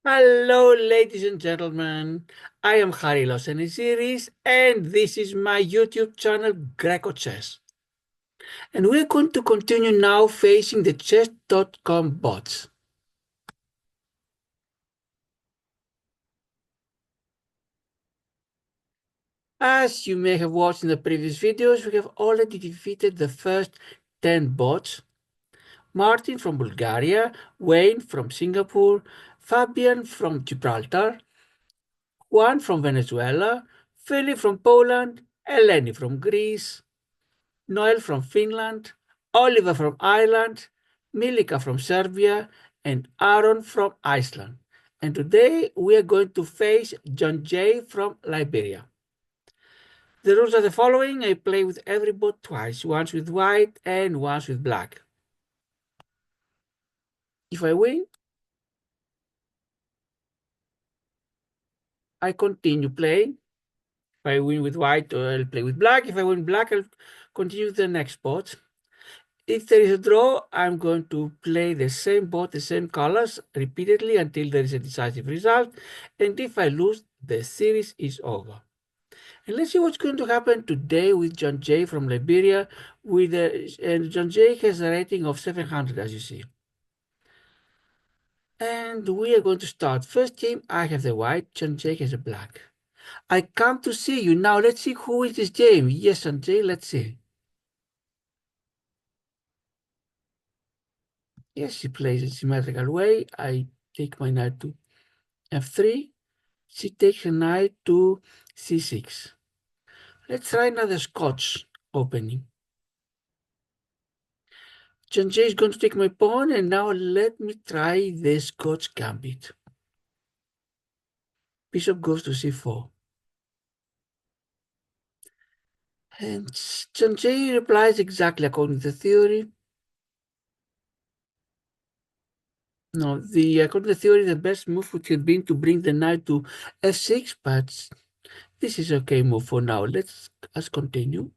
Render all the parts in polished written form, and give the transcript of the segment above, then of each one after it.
Hello, ladies and gentlemen. I am Harry Series, and this is my YouTube channel, grecochess. And we're going to continue now facing the chess.com bots. As you may have watched in the previous videos, we have already defeated the first 10 bots. Martin from Bulgaria, Wayne from Singapore, Fabian from Gibraltar, Juan from Venezuela, Philip from Poland, Eleni from Greece, Noel from Finland, Oliver from Ireland, Milika from Serbia, and Aaron from Iceland. And today we are going to face Janjay from Liberia. The rules are the following. I play with every bot twice, once with white and once with black. If I win, I continue playing. If I win with white, I'll play with black. If I win black, I'll continue the next bot. If there is a draw, I'm going to play the same board, the same colors repeatedly until there is a decisive result. And if I lose, the series is over. And let's see what's going to happen today with Janjay from Liberia. And Janjay has a rating of 700, as you see. And we are going to start. First game, I have the white, Janjay has a black. I come to see you. Now let's see who wins this game. Yes, Janjay, let's see. Yes, he plays a symmetrical way. I take my knight to f3. She takes a knight to c6. Let's try another Scotch opening. Janjay is going to take my pawn, and now let me try the Scotch gambit. Bishop goes to c4. And Janjay replies exactly according to the theory. No, according to the theory, the best move would have been to bring the knight to f6, but this is okay move for now. Let's continue.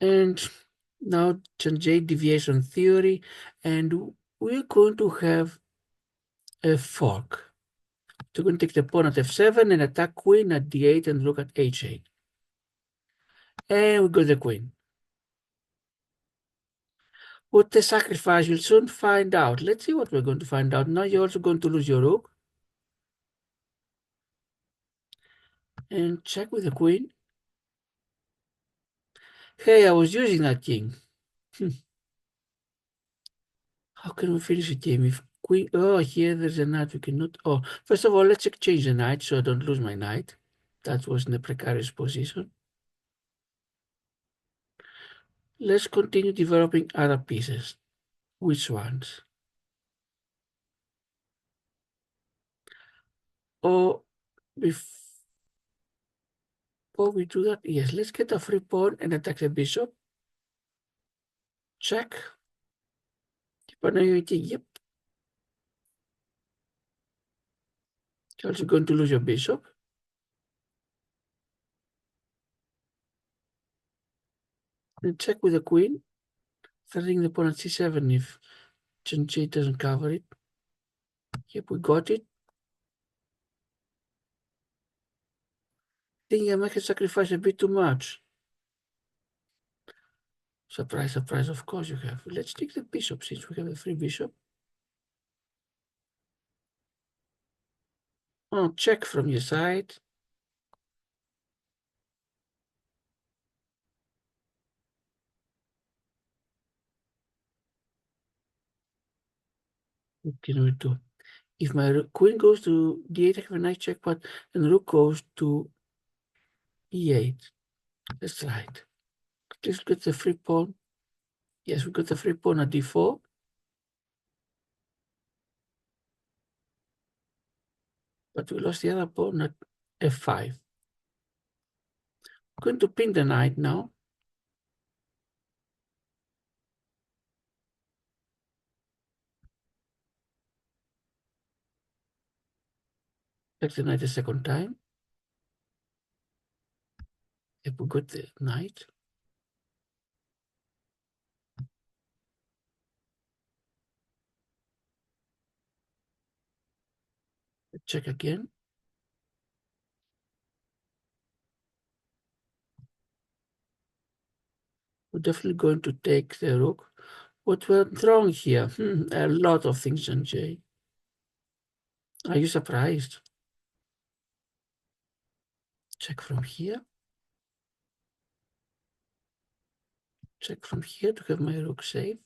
And now Janjay deviation theory, and we're going to have a fork. So we're going to take the pawn at f7 and attack queen at d8 and look at h8. And we got the queen. What the sacrifice, you'll soon find out. Let's see what we're going to find out. Now you're also going to lose your rook. And check with the queen. Hey, I was using that king. How can we finish the game if queen? Oh, here there's a knight. We cannot. Oh, first of all, let's exchange the knight so I don't lose my knight. That was in a precarious position. Let's continue developing other pieces. Which ones? Oh, before we do that, yes, let's get a free pawn and attack the bishop. Check. Yep. You're also going to lose your bishop. And check with the queen, threatening the pawn at c7 if Janjay doesn't cover it. Yep, we got it. Think I might have sacrificed a bit too much. Surprise, surprise, of course you have. Let's take the bishop since we have a free bishop. Oh, check from your side. What can we do? If my queen goes to d8, I have a nice check, but and rook goes to e8. Let's try it. Let's get the free pawn. Yes, we got the free pawn at d4. But we lost the other pawn at f5. I'm going to pin the knight now. Take the knight a second time. If we got the knight. Check again. We're definitely going to take the rook. What went wrong here? A lot of things, Janjay. Are you surprised? Check from here. Check from here to have my rook safe.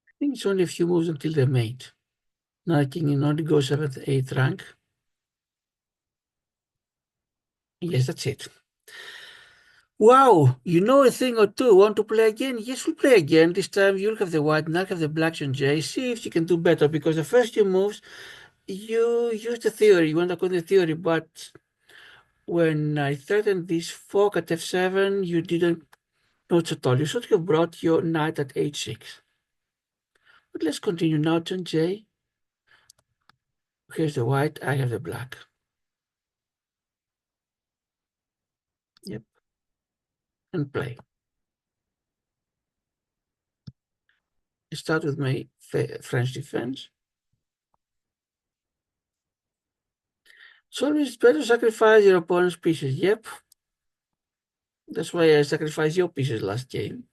I think it's only a few moves until the mate. Now the king only goes up at the 8th rank. Yes, that's it. Wow, you know a thing or two. Want to play again? Yes, we'll play again. This time you'll have the white and I'll have the black Janjay. See if you can do better, because the first few moves you used the theory, you went according to the theory, but when I threatened this fork at f7, you didn't know what at all. You should have brought your knight at h6. But let's continue now, Janjay. Here's the white, I have the black. Yep. And play. I start with my French defense. So it's better to sacrifice your opponent's pieces. Yep. That's why I sacrificed your pieces last game.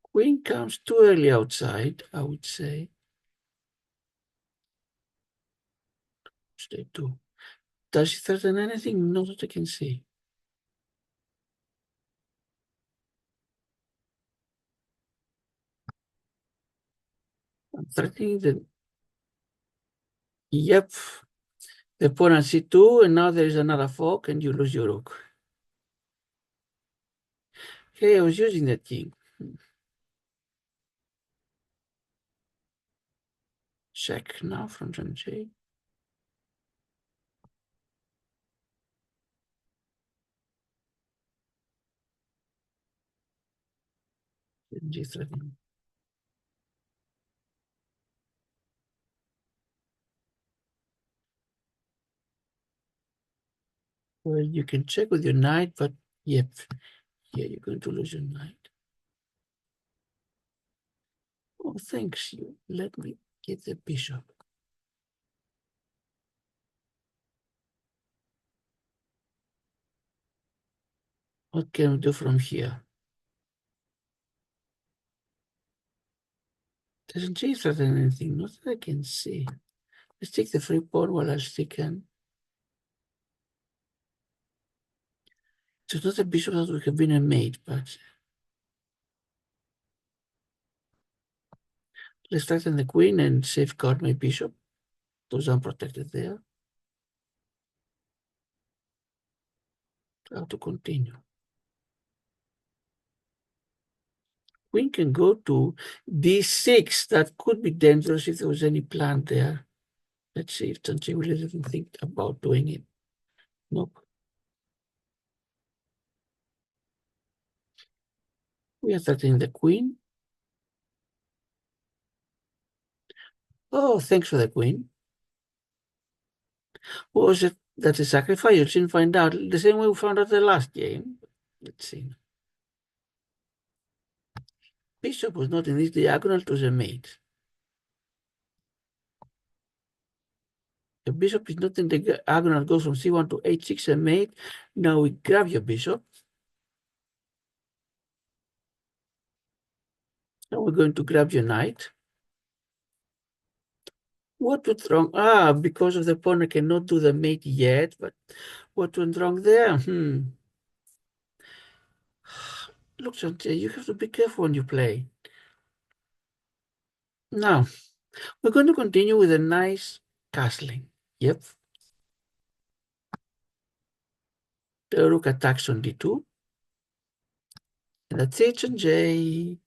Queen comes too early outside, I would say. Stay two. Does she threaten anything? Not that I can see. I'm threatening the... Yep. The pawn on c2, and now there is another fork, and you lose your rook. Okay, I was using that king. Check now from Janjay. Janjay threatening. Well, you can check with your knight, but yep, yeah, you're going to lose your knight. Oh, thanks you. Let me get the bishop. What can we do from here? Doesn't she threaten anything? Not that I can see. Let's take the free pawn while I still can. It's not a bishop that would have been a mate, but let's threaten the queen and safeguard my bishop. Those unprotected there. How to continue? Queen can go to d6. That could be dangerous if there was any plan there. Let's see if Janjay will even think about doing it. Nope. We are threatening the queen. Oh, thanks for the queen. What was it? That's a sacrifice. You didn't find out. The same way we found out the last game. Let's see. Bishop was not in this diagonal, it was a mate. The bishop is not in the diagonal, goes from c1 to h6, a mate. Now we grab your bishop. Now we're going to grab your knight. What went wrong? Ah, because of the pawn, I cannot do the mate yet, but what went wrong there? Look, Janjay, you have to be careful when you play. Now, we're going to continue with a nice castling. Yep. The rook attacks on d2. And that's it, Janjay.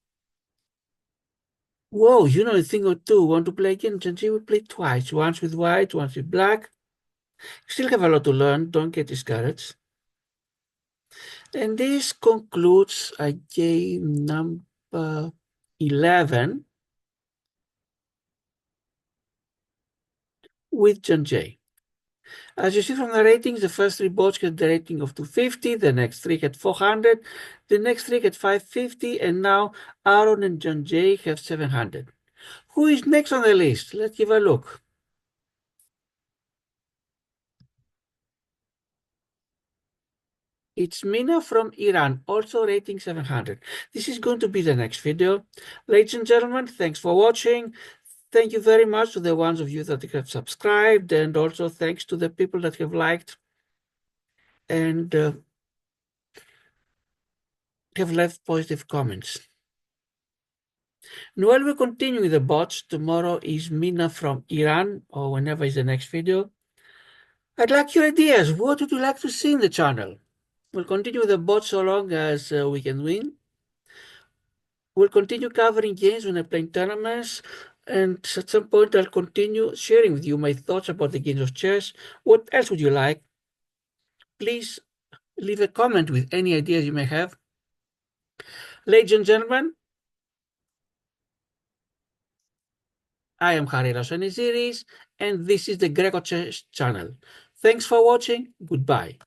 Whoa, you know a thing or two. Want to play again? Janjay will play twice. Once with white, once with black. Still have a lot to learn. Don't get discouraged. And this concludes game number 11 with Janjay. As you see from the ratings, the first three bots get the rating of 250, the next three get 400, the next three get 550, and now Aaron and Janjay have 700. Who is next on the list? Let's give a look. It's Mina from Iran, also rating 700. This is going to be the next video. Ladies and gentlemen, thanks for watching. Thank you very much to the ones of you that have subscribed, and also thanks to the people that have liked and have left positive comments. And while we continue with the bots, tomorrow is Mina from Iran, or whenever is the next video. I'd like your ideas. What would you like to see in the channel? We'll continue with the bots so long as we can win. We'll continue covering games when I play tournaments, and at some point I'll continue sharing with you my thoughts about the games of chess. What else would you like? Please leave a comment with any ideas you may have. Ladies and gentlemen, I am Harry Rosaniziris, and this is the Greco Chess channel. Thanks for watching. Goodbye.